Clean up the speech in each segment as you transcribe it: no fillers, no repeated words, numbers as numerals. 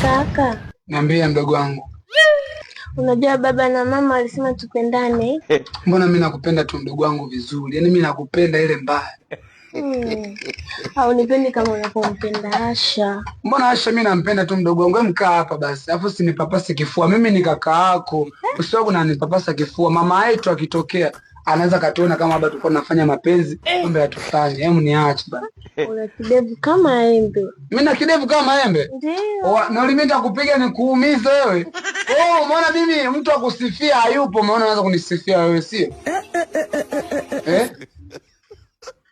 Kaka, Niambie mdogo wangu. unajua baba na mama walisema tupendane. Mbona mimi nakupenda tu mdogo wangu vizuri. Yaani mimi nakupenda ile mbaya. Au nipendi kama unapompenda Asha. Mbona Asha mimi nampenda tu mdogo wangu. Wewe mkaa hapa basi. Alafu usinipapase kifua. Mimi ni kaka yako. Usiwe unanipapasa kifua. Mama yetu akitokea anaweza katuona kama bado tulikuwa tunafanya mapenzi. Kumbe hatufanye. Hebu niache bana. Una kidevu kama embe. Mimi na kidevu kama embe? Ndio. Na ulimita kupiga nikuumize wewe. Umeona mimi mtu akusifia hayupo, umeona unaweza kunisifia wewe sio?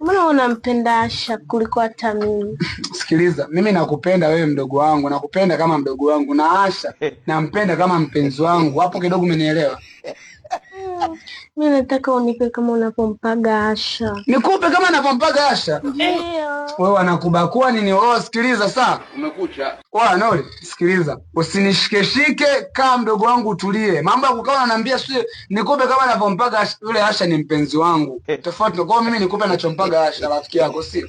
Mbona unampenda Asha kuliko hata mimi? Sikiliza, mimi nakupenda wewe mdogo wangu, nakupenda kama mdogo wangu, na Asha nampenda kama mpenzi wangu. Hapo kidogo umenielewa? Mimi nataka unipe kama unapompaga Asha. Nikupe kama navyompaga Asha? Ndio. Wewe anakubakua nini? Wewe sikiliza saa. Umekucha. Wewe Noli, sikiliza. Usinishikeshike kama mdogo wangu utulie. Mambo ya kukaa unaniambia sio nikupe kama navyompaga yule Asha ni mpenzi wangu. Tofauti kwa mimi nikupe nachompaga Asha rafiki yako sio?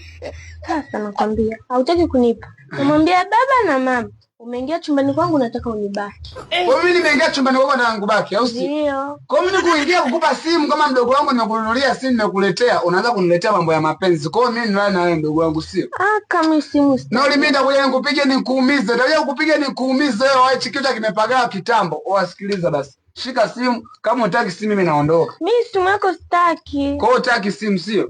Sasa nakwambia, hautaki kunipa. Namwambia baba na mama, umeingia chumbani kwangu nataka unibaki. Kwa mimi nimeingia chumbani kwako na ngubaki au si? Ndio. Kwa mimi kuingia kukupa simu kama mdogo wangu nimekununulia simu nimekuletea, unaanza kuniletea mambo ya mapenzi. Kwa hiyo mimi nilale na wewe mdogo wangu sio? Kama simu. Na ulimida kuja nikupige nikuumize. Ndio kupiga nikuumize wewe, wewe chikicha kimepagaa kitambo. Wasikiliza basi. Shika simu, kama unataka simu mimi naondoka. Mimi simu yako sitaki. Kwa hiyo unataka simu sio?